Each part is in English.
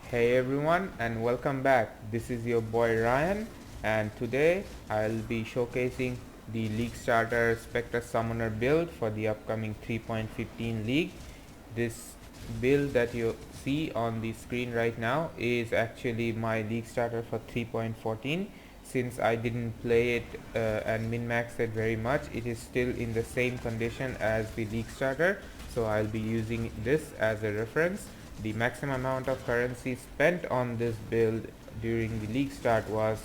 Hey everyone and welcome back. This is your boy Ryan and today I'll be showcasing the League Starter Spectre Summoner build for the upcoming 3.15 League. This build that you see on the screen right now is actually my League Starter for 3.14. Since I didn't play it and min-max it very much, it is still in the same condition as the League Starter, so I'll be using this as a reference. The maximum amount of currency spent on this build during the league start was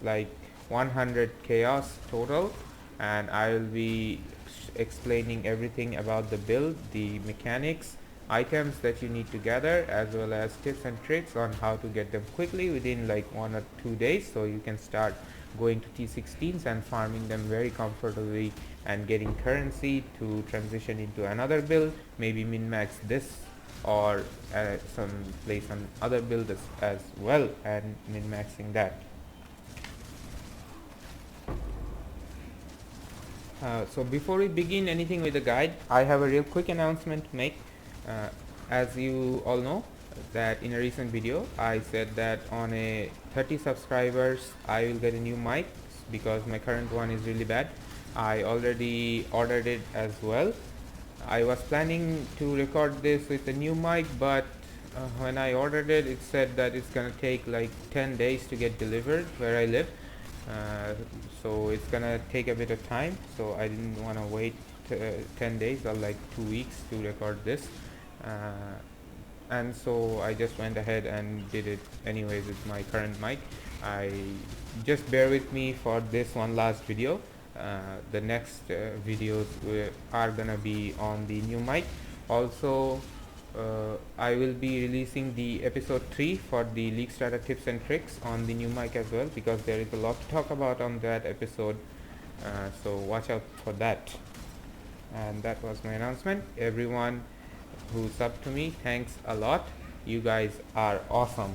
like 100 chaos total, and I will be explaining everything about the build, the mechanics, items that you need to gather, as well as tips and tricks on how to get them quickly within like 1 or 2 days, so you can start going to T16s and farming them very comfortably and getting currency to transition into another build, maybe min-max this or play some other builds as well and min-maxing that. So before we begin anything with the guide, I have a real quick announcement to make. Uh, as you all know, that in a recent video I said that on a 30 subscribers I will get a new mic because my current one is really bad. I already ordered it as well. I was planning to record this with a new mic, but when I ordered it, it said that it's gonna take like 10 days to get delivered where I live. Uh, so it's gonna take a bit of time. So I didn't want to wait 10 days or like 2 weeks to record this. And so I just went ahead and did it anyways with my current mic. I just bear with me for this one last video. The next videos are gonna be on the new mic. Also, I will be releasing the episode 3 for the League Starter tips and tricks on the new mic as well, because there is a lot to talk about on that episode. So watch out for that. And that was my announcement. Everyone who subbed to me, thanks a lot. You guys are awesome.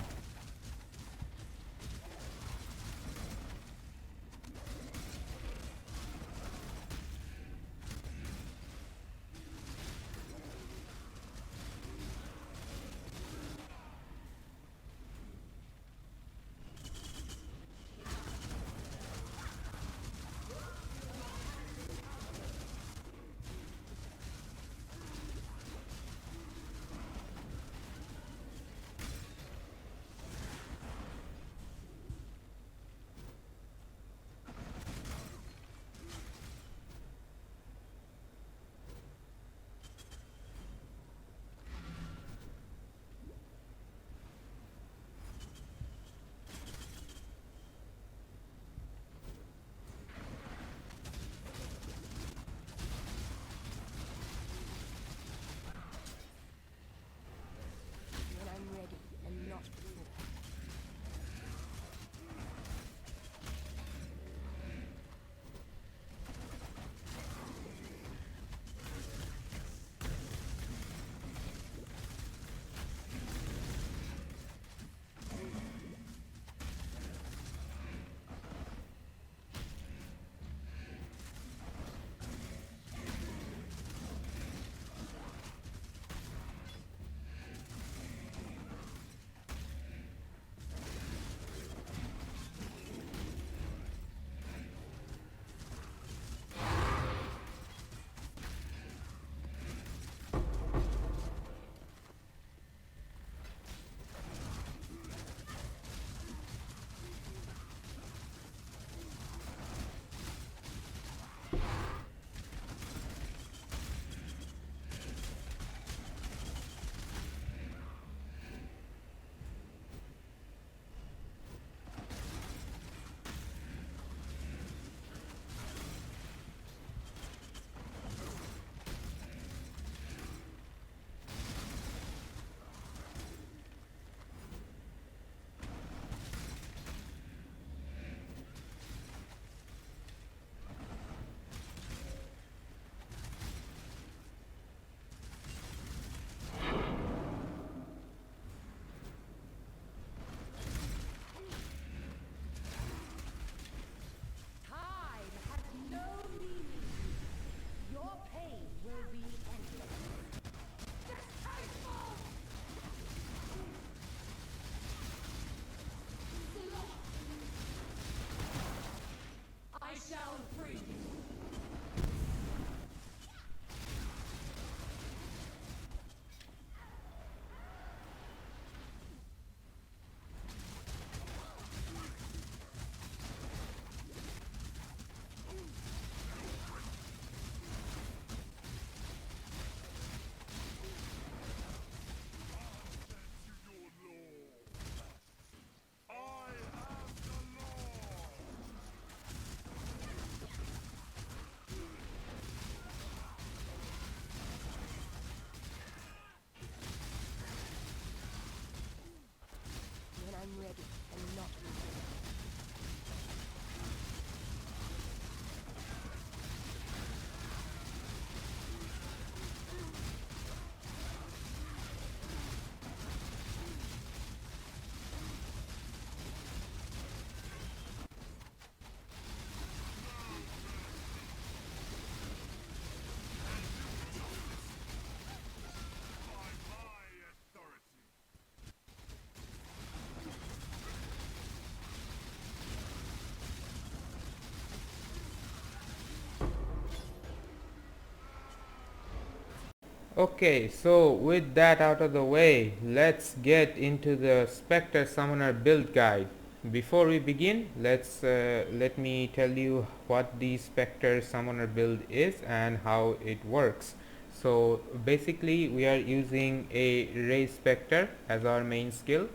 Okay, so with that out of the way, let's get into the Spectre Summoner build guide. Before we begin, let me tell you what the Spectre Summoner build is and how it works. So basically, we are using a Raise Spectre as our main skill.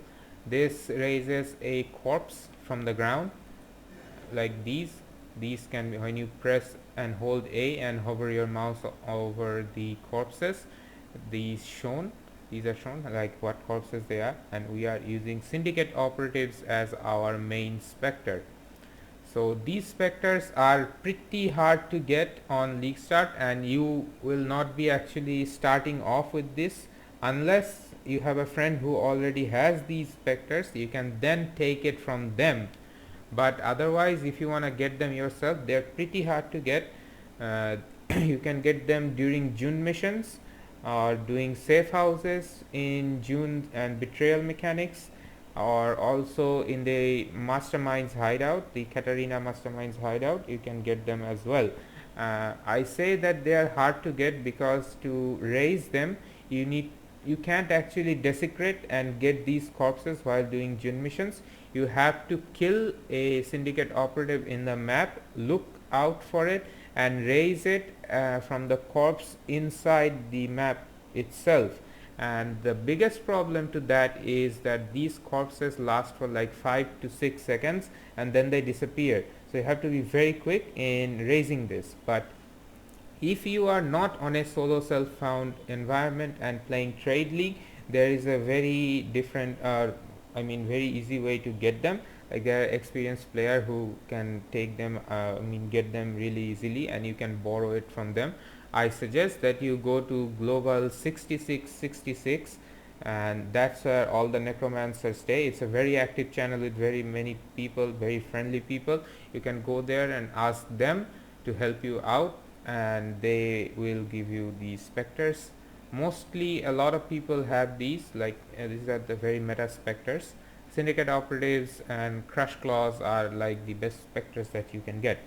This raises a corpse from the ground like these can be when you press and hold A and hover your mouse over the corpses. These are shown like what corpses they are, and we are using Syndicate Operatives as our main Spectre. So these Spectres are pretty hard to get on League Start, and you will not be actually starting off with this unless you have a friend who already has these Spectres. You can then take it from them, but otherwise if you want to get them yourself, they're pretty hard to get. uh, you can get them during June missions or doing safe houses in June and betrayal mechanics, or also in the mastermind's hideout, the Katarina mastermind's hideout. You can get them as well. I say that they are hard to get because to raise them you can't actually desecrate and get these corpses while doing June missions. You have to kill a Syndicate operative in the map, look out for it, and raise it from the corpse inside the map itself. And the biggest problem to that is that these corpses last for like 5 to 6 seconds and then they disappear. So you have to be very quick in raising this. But if you are not on a solo self-found environment and playing trade league, there is a very different very easy way to get them. Like there are experienced player who can take them, get them really easily, and you can borrow it from them. I suggest that you go to global 6666, and that's where all the necromancers stay. It's a very active channel with very many people, very friendly people. You can go there and ask them to help you out, and they will give you these Spectres. Mostly a lot of people have these, like these are the very meta Spectres. Syndicate Operatives and Crush Claws are like the best Spectres that you can get.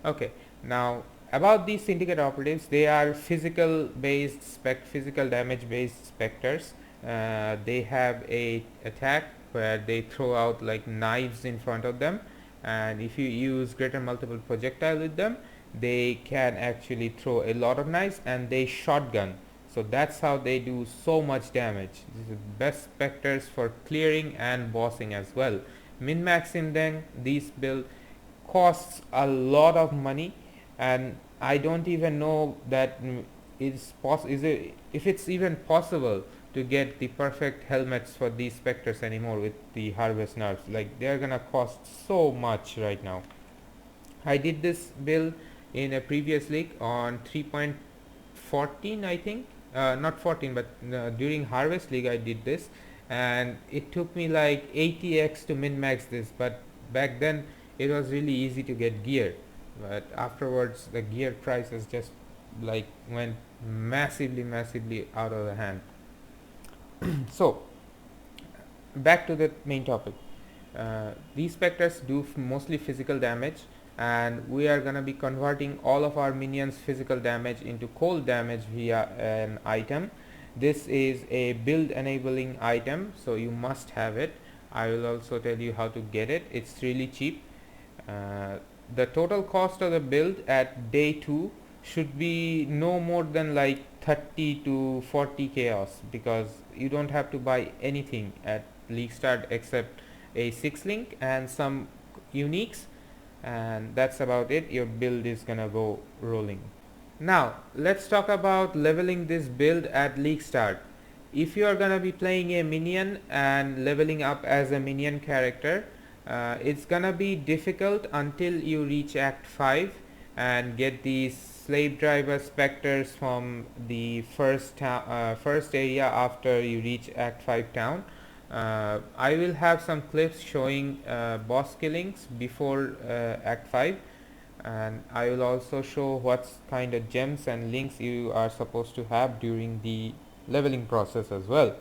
Okay, now about these Syndicate Operatives, they are physical damage based Spectres. They have a attack where they throw out like knives in front of them, and if you use greater multiple projectile with them, they can actually throw a lot of knives, and they shotgun. So that's how they do so much damage. These are best Spectres for clearing and bossing as well. Min-maxing them, these build costs a lot of money, and I don't even know that if it's even possible to get the perfect helmets for these Spectres anymore with the harvest nerfs. Like they're gonna cost so much right now. I did this build in a previous league on 3.14, I think. Not 14, but during Harvest League I did this, and it took me like 80x to min max this. But back then it was really easy to get gear, but afterwards the gear prices just like went massively out of the hand. So back to the main topic. These Spectres do mostly physical damage, and we are gonna be converting all of our minions physical damage into cold damage via an item. This is a build enabling item, so you must have it. I will also tell you how to get it. It's really cheap. uh, the total cost of the build at day 2 should be no more than like 30 to 40 chaos, because you don't have to buy anything at League Start except a 6 link and some uniques, and that's about it. Your build is gonna go rolling. Now let's talk about leveling this build at League Start. If you are gonna be playing a minion and leveling up as a minion character, it's gonna be difficult until you reach Act 5 and get these slave driver Spectres from the first area after you reach Act 5 town. I will have some clips showing boss killings before Act 5, and I will also show what kind of gems and links you are supposed to have during the leveling process as well.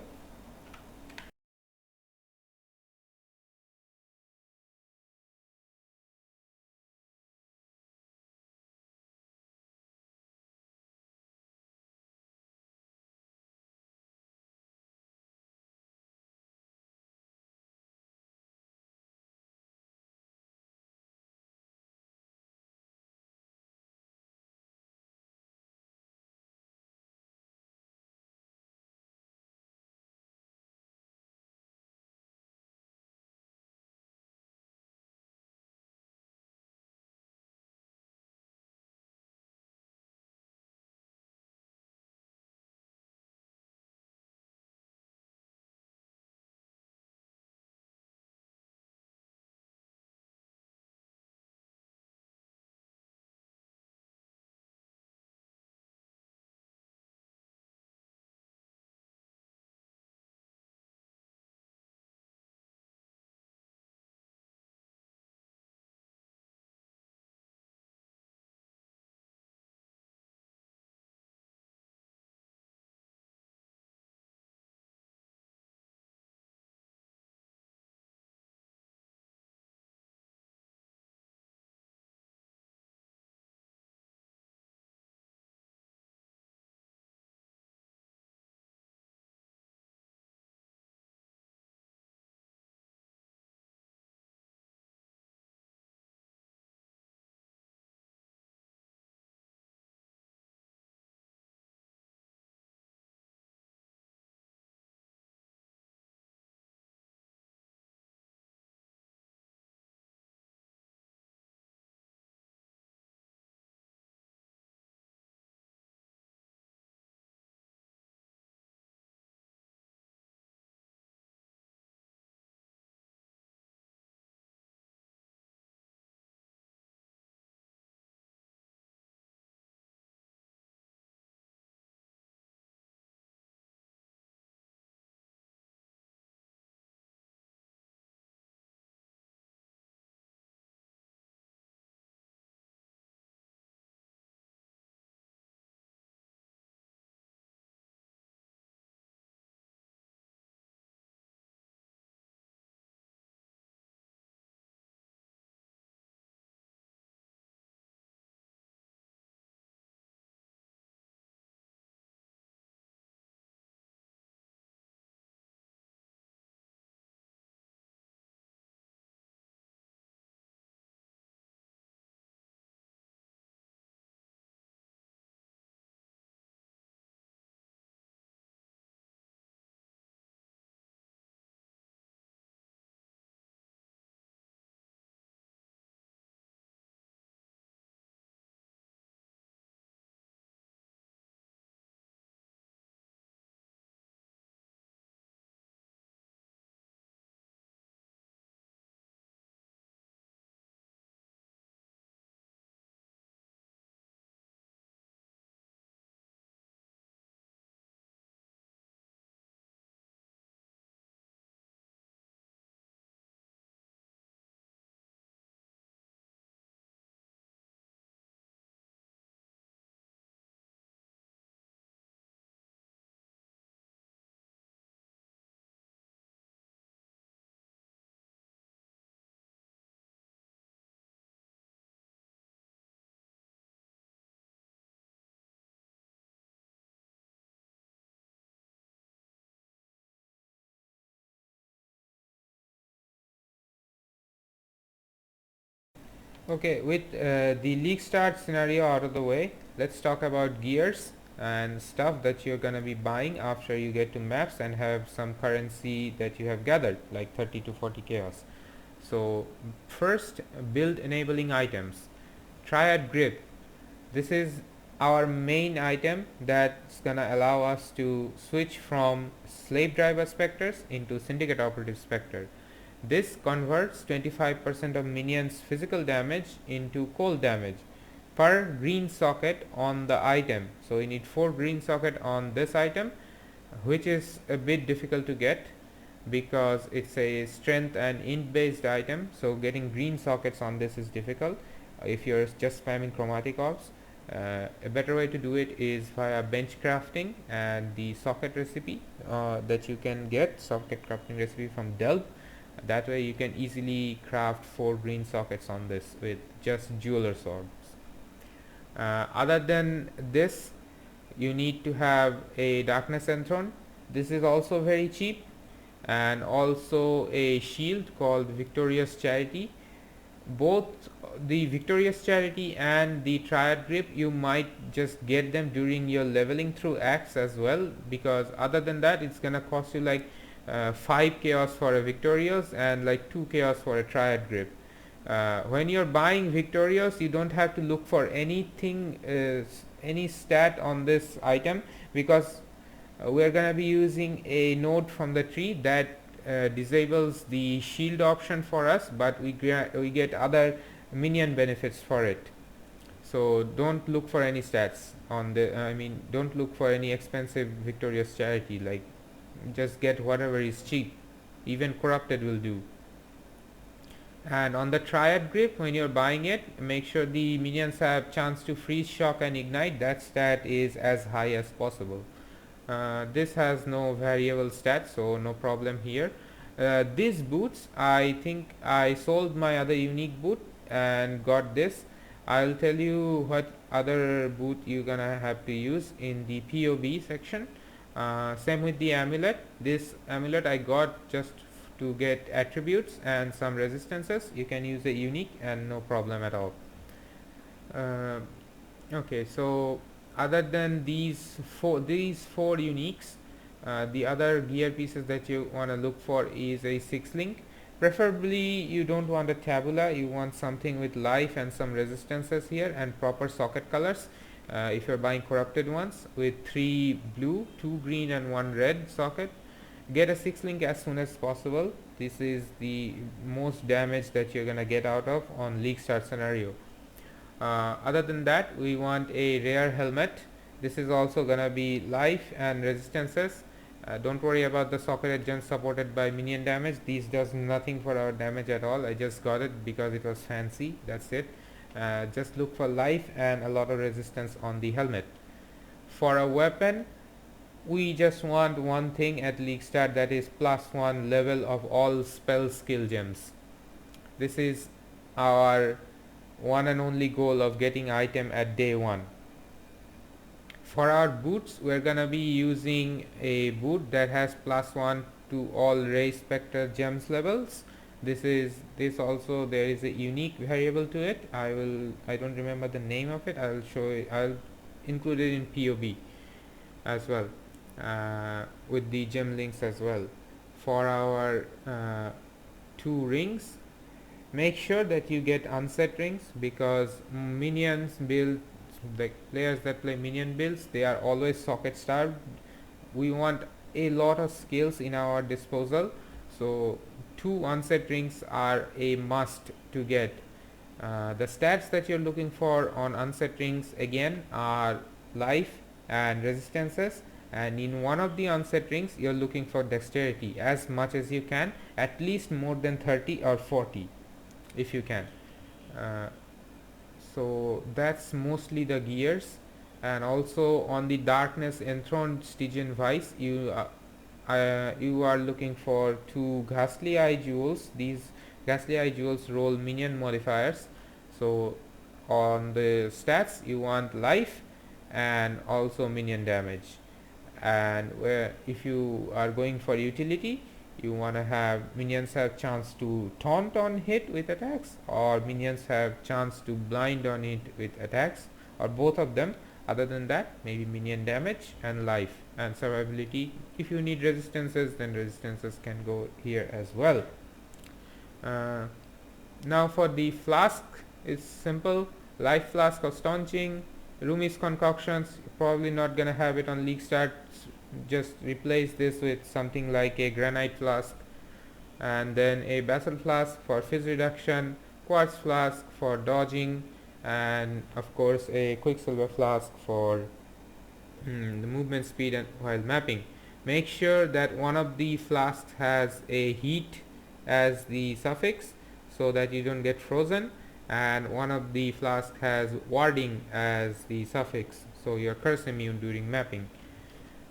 Okay, with the league start scenario out of the way, let's talk about gears and stuff that you're gonna be buying after you get to maps and have some currency that you have gathered, like 30 to 40 chaos. So first, build enabling items. Triad Grip. This is our main item that's gonna allow us to switch from slave driver specters into syndicate operative spectre. This converts 25% of minions physical damage into cold damage per green socket on the item. So you need 4 green socket on this item, which is a bit difficult to get because it's a strength and int based item, so getting green sockets on this is difficult if you're just spamming chromatic ops. A better way to do it is via bench crafting and the socket recipe that you can get, socket crafting recipe from Delve. That way you can easily craft 4 green sockets on this with just jeweler swords. Other than this, you need to have a darkness enthroned. This is also very cheap, and also a shield called Victorious Charity. Both the Victorious Charity and the Triad Grip, you might just get them during your leveling through acts as well, because other than that it's gonna cost you like 5 chaos for a Victorious and like 2 chaos for a Triad Grip. When you're buying Victorious, you don't have to look for anything, any stat on this item, because we are going to be using a node from the tree that disables the shield option for us, but we get other minion benefits for it. So don't look for any stats on the don't look for any expensive Victorious Charity, like just get whatever is cheap, even corrupted will do. And on the Triad Grip, when you're buying it, make sure the minions have chance to freeze, shock and ignite. That stat is as high as possible. This has no variable stats, so no problem here. These boots, I think I sold my other unique boot and got this. I'll tell you what other boot you're gonna have to use in the POB section. Same with the amulet. This amulet I got just to get attributes and some resistances. You can use a unique and no problem at all. Okay, so other than these four uniques, the other gear pieces that you want to look for is a 6 link. Preferably you don't want a tabula, you want something with life and some resistances here and proper socket colors. If you're buying corrupted ones with 3 blue, 2 green and 1 red socket, get a 6 link as soon as possible. This is the most damage that you're gonna get out of on league start scenario. Other than that, we want a rare helmet. This is also gonna be life and resistances. Don't worry about the socket gems supported by minion damage. These does nothing for our damage at all. I just got it because it was fancy, that's it. Just look for life and a lot of resistance on the helmet. For a weapon, we just want one thing at league start, that is +1 level of all spell skill gems. This is our one and only goal of getting item at day 1. For our boots, we're gonna be using a boot that has +1 to all ray spectre gems levels. This also, there is a unique variable to it. I don't remember the name of it. I'll show it. I'll include it in POB as well, with the gem links as well. For our 2 rings, make sure that you get unset rings, because minions build, the players that play minion builds, they are always socket starved. We want a lot of skills in our disposal, so 2 unset rings are a must to get. The stats that you're looking for on unset rings again are life and resistances, and in one of the unset rings you're looking for dexterity as much as you can, at least more than 30 or 40 if you can. So that's mostly the gears. And also on the darkness enthroned Stygian Vice, you are looking for 2 ghastly eye jewels. These ghastly eye jewels roll minion modifiers, so on the stats you want life and also minion damage. And if you are going for utility, You want to have minions have chance to taunt on hit with attacks, or minions have chance to blind on it with attacks, or both of them. Other than that, maybe minion damage and life and survivability. If you need resistances, then resistances can go here as well. uh, Now for the flask, it's simple. Life flask or staunching. Rumi's concoctions, you're probably not gonna have it on league start. Just replace this with something like a granite flask, and then a basalt flask for fizz reduction, quartz flask for dodging, and of course a quicksilver flask for the movement speed and while mapping. Make sure that one of the flasks has a heat as the suffix so that you don't get frozen, and one of the flasks has warding as the suffix so you're curse immune during mapping.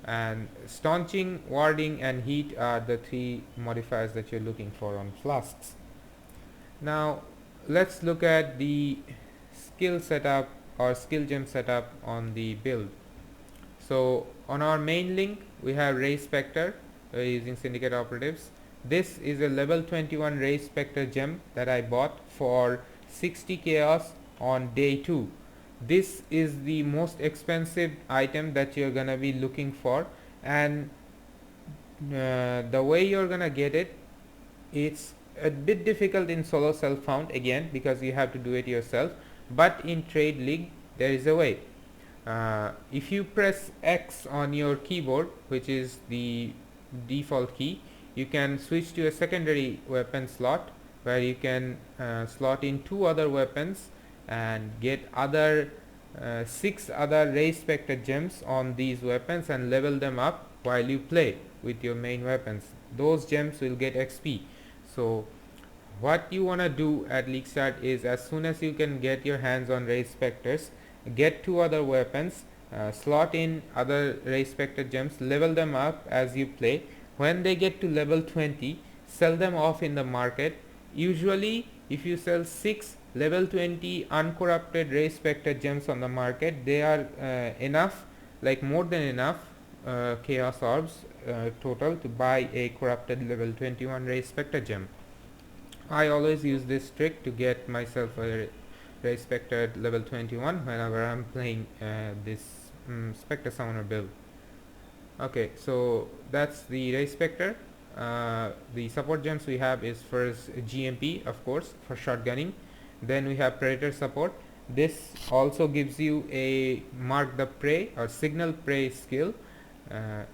And staunching, warding and heat are the three modifiers that you're looking for on flasks. Now let's look at the skill setup or skill gem setup on the build. So on our main link we have Ray Spectre using Syndicate Operatives. This is a level 21 Ray Spectre gem that I bought for 60 chaos on day 2. This is the most expensive item that you're gonna be looking for, and the way you're gonna get it, it's a bit difficult in solo self found again because you have to do it yourself, but in trade league there is a way. If you press X on your keyboard, which is the default key, you can switch to a secondary weapon slot where you can slot in 2 other weapons and get other 6 other Ray Spectre gems on these weapons and level them up while you play with your main weapons. Those gems will get XP. So what you want to do at league start is, as soon as you can get your hands on Ray Spectres, get 2 other weapons, slot in other Ray Spectre gems, level them up as you play. When they get to level 20, sell them off in the market. Usually if you sell 6 level 20 uncorrupted Ray Spectre gems on the market, they are enough, like more than enough chaos orbs total to buy a corrupted level 21 Ray Spectre gem. I always use this trick to get myself a Ray Spectre level 21 whenever I'm playing this Spectre Summoner build. Okay, so that's the Ray Spectre. The support gems we have is first GMP, of course, for shotgunning. Then we have Predator support. This also gives you a mark the prey or signal prey skill.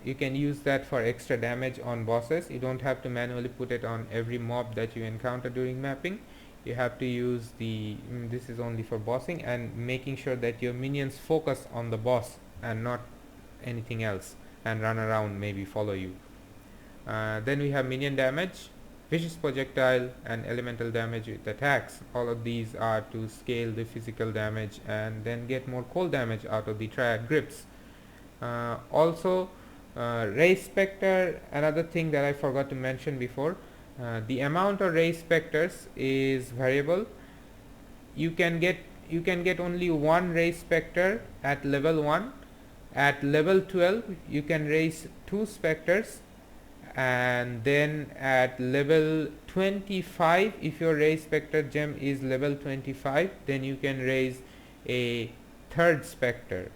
You can use that for extra damage on bosses. You don't have to manually put it on every mob that you encounter during mapping. You have to use the this is only for bossing and making sure that your minions focus on the boss and not anything else and run around, maybe follow you. Then we have minion damage, vicious projectile and elemental damage with attacks. All of these are to scale the physical damage and then get more cold damage out of the Triad Grips. Also Ray Spectre, another thing that I forgot to mention before, the amount of Ray Spectres is variable. You can get only 1 Ray Spectre at level 1. At level 12 you can raise 2 Spectres, and then at level 25, if your Ray Spectre gem is level 25, then you can raise a 3rd Spectre,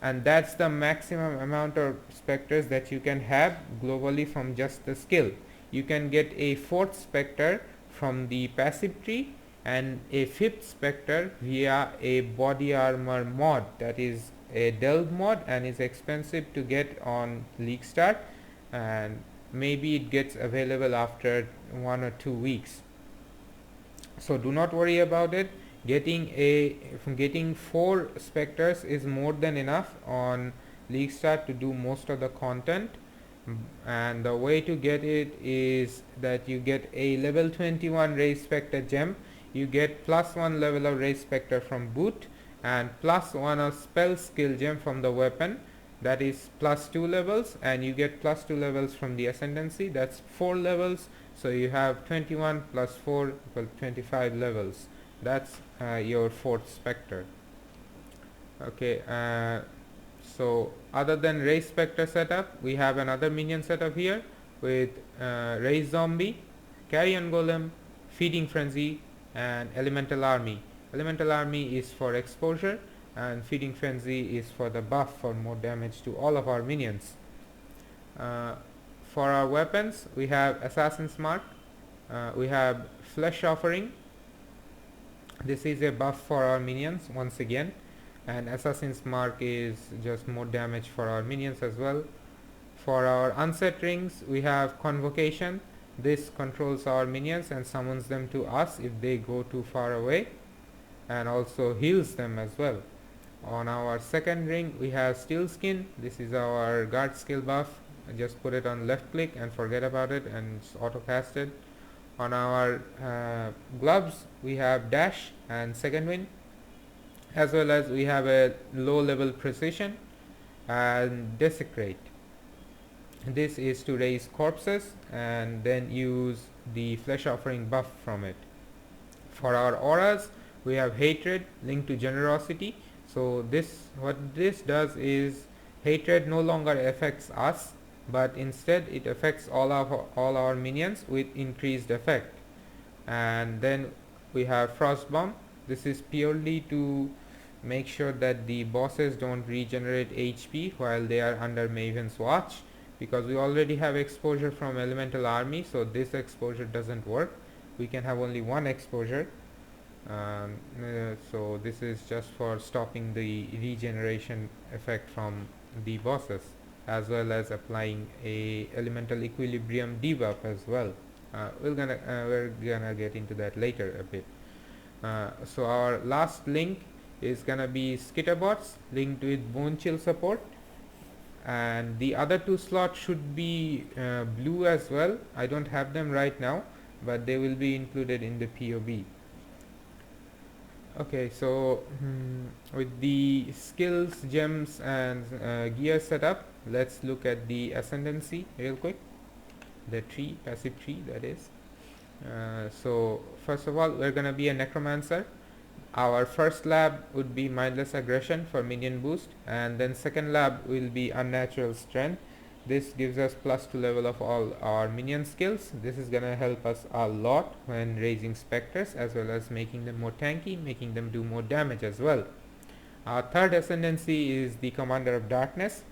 and that's the maximum amount of Spectres that you can have globally from just the skill. You can get a 4th Spectre from the passive tree and a 5th Spectre via a body armor mod, that is a delve mod and is expensive to get on league start, and maybe it gets available after 1 or 2 weeks. So do not worry about it. Getting 4 Spectres is more than enough on league start to do most of the content. And the way to get it is that you get a level 21 Ray Spectre gem, you get +1 level of Ray Spectre from boot, and +1 of spell skill gem from the weapon, that is +2 levels, and you get +2 levels from the ascendancy, that's 4 levels. So you have 21 plus 4 equal 25 levels. That's your 4th Spectre. Okay, so other than Ray Spectre setup, we have another minion setup here. with Raise Zombie, Carrion Golem, Feeding Frenzy, and Elemental Army. Elemental Army is for exposure, and Feeding Frenzy is for the buff for more damage to all of our minions. For our weapons, we have Assassin's Mark, we have Flesh Offering. This is a buff for our minions once again, and Assassin's Mark is just more damage for our minions as well. For our unset rings, we have Convocation. This controls our minions and summons them to us if they go too far away, and also heals them as well. On our second ring, we have Steel Skin. This is our guard skill buff. Just put it on left click and forget about it, and it's auto casted. On our gloves, we have Dash and Second Wind, as well as we have a low level Precision and Desecrate. This is to raise corpses and then use the Flesh Offering buff from it. For our auras, we have Hatred linked to Generosity. So what this does is Hatred no longer affects us, but instead it affects all our minions with increased effect. And then we have Frost Bomb. This is purely to make sure that the bosses don't regenerate HP while they are under Maven's watch, because we already have exposure from Elemental Army, so this exposure doesn't work. We can have only one exposure. So this is just for stopping the regeneration effect from the bosses, as well as applying a elemental equilibrium debuff as well. We're gonna get into that later a bit. So our last link is gonna be Skitterbots linked with Bone Chill support, and the other two slots should be blue as well. I don't have them right now, but they will be included in the POB. Okay, so with the skills, gems, and gear setup, let's look at the ascendancy real quick. The tree, passive tree, that is. So first of all, we're gonna be a Necromancer. Our first lab would be Mindless Aggression for minion boost, and then second lab will be Unnatural Strength. This gives us +2 level of all our minion skills. This is gonna help us a lot when raising Spectres, as well as making them more tanky, making them do more damage as well. Our third ascendancy is the Commander of Darkness.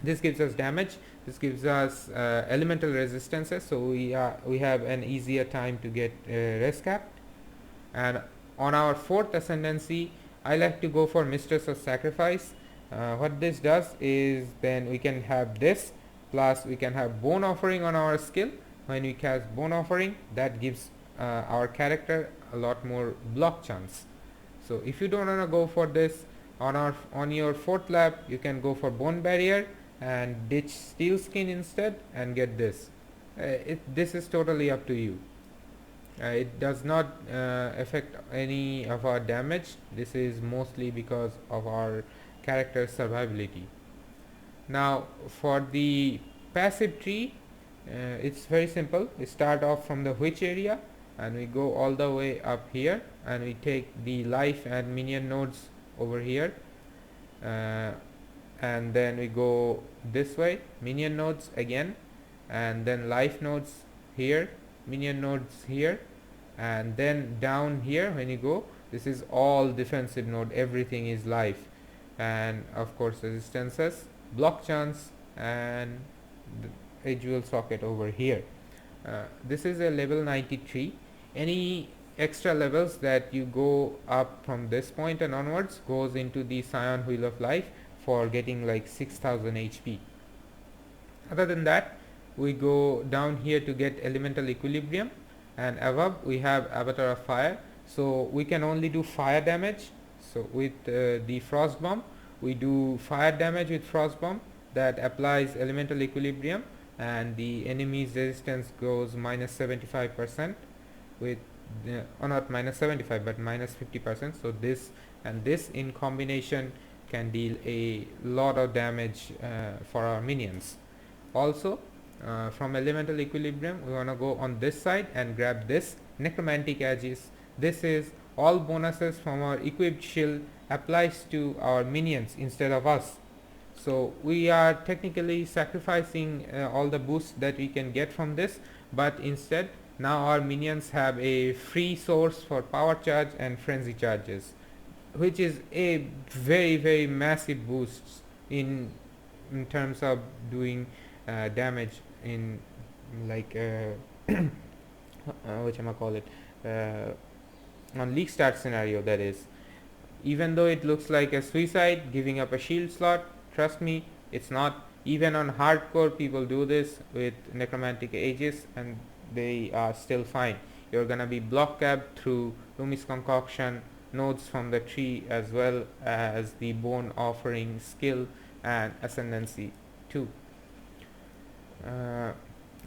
This gives us damage. This gives us elemental resistances, so we have an easier time to get res capped. And on our fourth ascendancy, I like to go for Mistress of Sacrifice. What this does is then we can have this, plus we can have Bone Offering on our skill. When we cast Bone Offering, that gives our character a lot more block chance. So if you don't want to go for this, on your fourth lab, you can go for Bone Barrier and ditch Steel Skin instead and get this. This is totally up to you. It does not affect any of our damage. This is mostly because of our character survivability. Now for the passive tree, it's very simple. We start off from the witch area and we go all the way up here, and we take the life and minion nodes over here, and then we go this way, minion nodes again, and then life nodes here, minion nodes here, and then down here when you go, this is all defensive node, everything is life, and of course resistances, block chance, and a jewel socket over here. This is a level 93. Any extra levels that you go up from this point and onwards goes into the Scion Wheel of Life for getting like 6000 HP. Other than that, we go down here to get elemental equilibrium, and above we have Avatar of Fire, so we can only do fire damage. So with the Frost Bomb, we do fire damage with Frost Bomb that applies elemental equilibrium, and the enemy's resistance goes minus 75% with not minus 75 but minus 50%. So this and this in combination can deal a lot of damage for our minions. Also from elemental equilibrium, we want to go on this side and grab this necromantic edges. This is all bonuses from our equipped shield applies to our minions instead of us. So we are technically sacrificing all the boosts that we can get from this, but instead now our minions have a free source for power charge and frenzy charges, which is a very massive boost in in terms of doing damage in like which am I call it on league start scenario, that is. Even though it looks like a suicide giving up a shield slot, trust me, it's not. Even on hardcore people do this with necromantic ages and they are still fine. You're gonna be block capped through Lumis concoction, nodes from the tree, as well as the bone offering skill and ascendancy too. uh,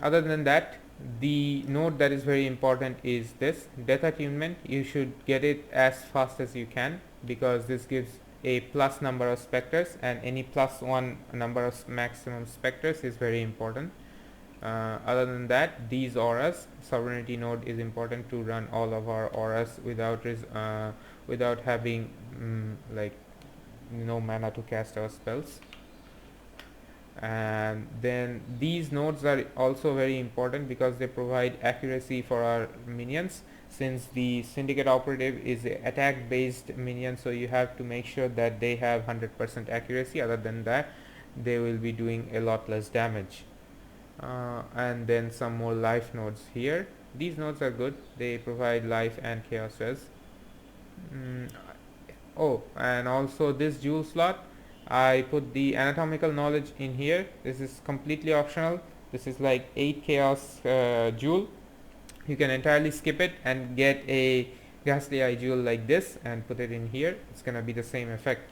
Other than that, the node that is very important is this death attunement. You should get it as fast as you can, because this gives a plus number of specters, and any plus one number of maximum specters is very important. Other than that, these auras, sovereignty node is important to run all of our auras without having like no mana to cast our spells. And then these nodes are also very important because they provide accuracy for our minions, since the Syndicate Operative is a attack based minion, so you have to make sure that they have 100% accuracy. Other than that, they will be doing a lot less damage. And then some more life nodes here. These nodes are good, they provide life and chaos res. Oh, and also this jewel slot, I put the anatomical knowledge in here. This is completely optional. This is like 8 chaos jewel. You can entirely skip it and get a ghastly eye jewel like this and put it in here. It's gonna be the same effect.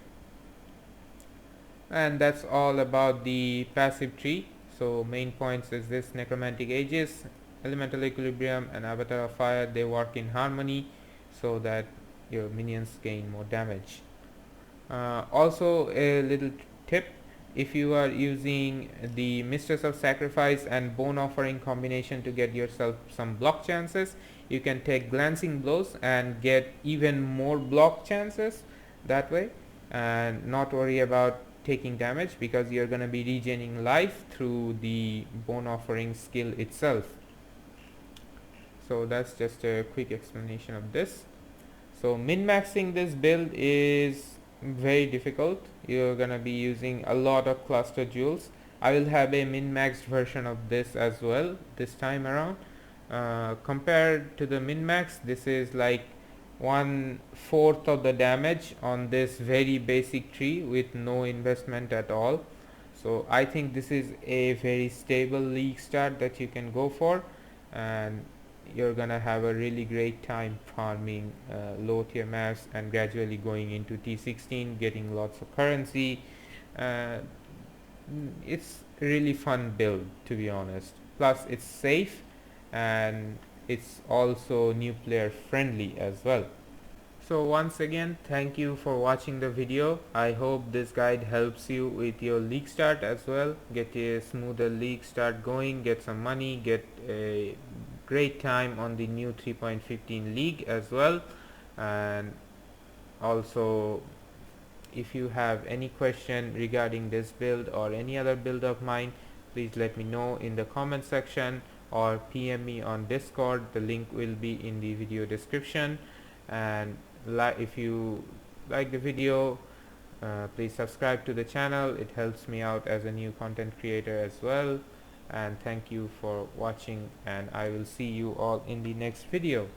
And that's all about the passive tree. So main points is this: necromantic ages, elemental equilibrium, and avatar of fire. They work in harmony so that your minions gain more damage. Also a little tip: if you are using the Mistress of Sacrifice and Bone Offering combination to get yourself some block chances, you can take Glancing Blows and get even more block chances that way, and not worry about taking damage, because you're going to be regaining life through the Bone Offering skill itself. So that's just a quick explanation of this. So min-maxing this build is very difficult. You're gonna be using a lot of cluster jewels. I will have a min-maxed version of this as well this time around. Compared to the min-max, this is like 1/4 of the damage on this very basic tree with no investment at all. So I think this is a very stable league start that you can go for, and you're gonna have a really great time farming low tier maps and gradually going into T16, getting lots of currency. It's a really fun build, to be honest. Plus it's safe and it's also new player friendly as well. So once again, thank you for watching the video. I hope this guide helps you with your league start as well. Get a smoother league start going, get some money, get a great time on the new 3.15 league as well. And also, if you have any question regarding this build or any other build of mine, please let me know in the comment section or PM me on Discord. The link will be in the video description. And if you like the video, please subscribe to the channel. It helps me out as a new content creator as well. And thank you for watching, and I will see you all in the next video.